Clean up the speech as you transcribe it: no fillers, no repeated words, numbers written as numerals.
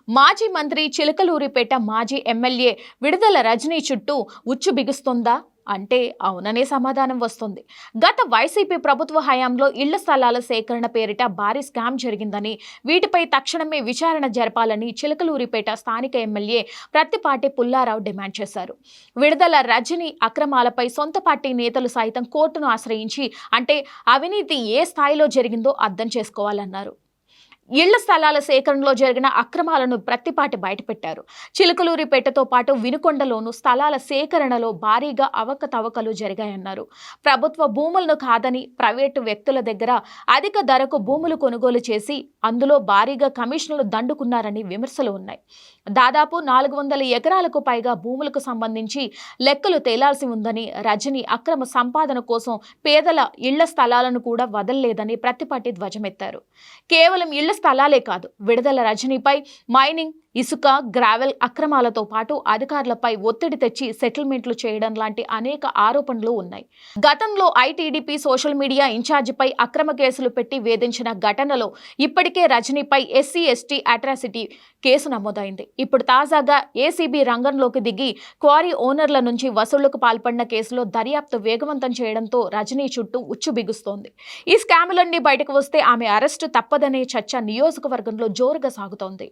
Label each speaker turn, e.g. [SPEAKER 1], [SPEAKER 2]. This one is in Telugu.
[SPEAKER 1] మాజీ మంత్రి చిలకలూరిపేట మాజీ ఎమ్మెల్యే విడుదల రజనీ చుట్టూ ఉచ్చు బిగుస్తుందా అంటే అవుననే సమాధానం వస్తుంది. గత వైసీపీ ప్రభుత్వ హయాంలో ఇళ్ల స్థలాల సేకరణ పేరిట భారీ స్కామ్ జరిగిందని, వీటిపై తక్షణమే విచారణ జరపాలని చిలకలూరిపేట స్థానిక ఎమ్మెల్యే ప్రత్తిపాటి పుల్లారావు డిమాండ్ చేశారు. విడుదల రజనీ అక్రమాలపై సొంత పార్టీ నేతలు సైతం కోర్టును ఆశ్రయించి అంటే అవినీతి ఏ స్థాయిలో జరిగిందో అర్థం చేసుకోవాలన్నారు. ఇళ్ల స్థలాల సేకరణలో జరిగిన అక్రమాలను ప్రత్తిపాటి బయటపెట్టారు. చిలకలూరిపేటతో పాటు వినుకొండలోను స్థలాల సేకరణలో భారీగా అవకతవకలు జరిగాయన్నారు. ప్రభుత్వ భూములను కాదని ప్రైవేటు వ్యక్తుల దగ్గర అధిక ధరకు భూములు కొనుగోలు చేసి అందులో భారీగా కమిషన్లు దండుకున్నారని విమర్శలు ఉన్నాయి. దాదాపు 400 ఎకరాలకు పైగా భూములకు సంబంధించి లెక్కలు తేలాల్సి ఉందని, రజనీ అక్రమ సంపాదన కోసం పేదల ఇళ్ల స్థలాలను కూడా వదలలేదని ప్రత్తిపాటి ధ్వజమెత్తారు. కేవలం ఇళ్ల స్థలాలే కాదు, విడుదల రజనీపై మైనింగ్, ఇసుక, గ్రావెల్ అక్రమాలతో పాటు అధికారులపై ఒత్తిడి తెచ్చి సెటిల్మెంట్లు చేయడం లాంటి అనేక ఆరోపణలు ఉన్నాయి. గతంలో ఐటీడీపీ సోషల్ మీడియా ఇన్ఛార్జిపై అక్రమ కేసులు పెట్టి వేధించిన ఘటనలో ఇప్పటికే రజనీపై ఎస్సీ ఎస్టీ అట్రాసిటీ కేసు నమోదైంది. ఇప్పుడు తాజాగా ఏసీబీ రంగంలోకి దిగి క్వారీ ఓనర్ల నుంచి వసూళ్లకు పాల్పడిన కేసులో దర్యాప్తు వేగవంతం చేయడంతో రజనీ చుట్టూ ఉచ్చు బిగుస్తోంది. ఈ స్కాములన్నీ బయటకు వస్తే ఆమె అరెస్టు తప్పదనే చర్చ నియోజకవర్గంలో జోరుగా సాగుతోంది.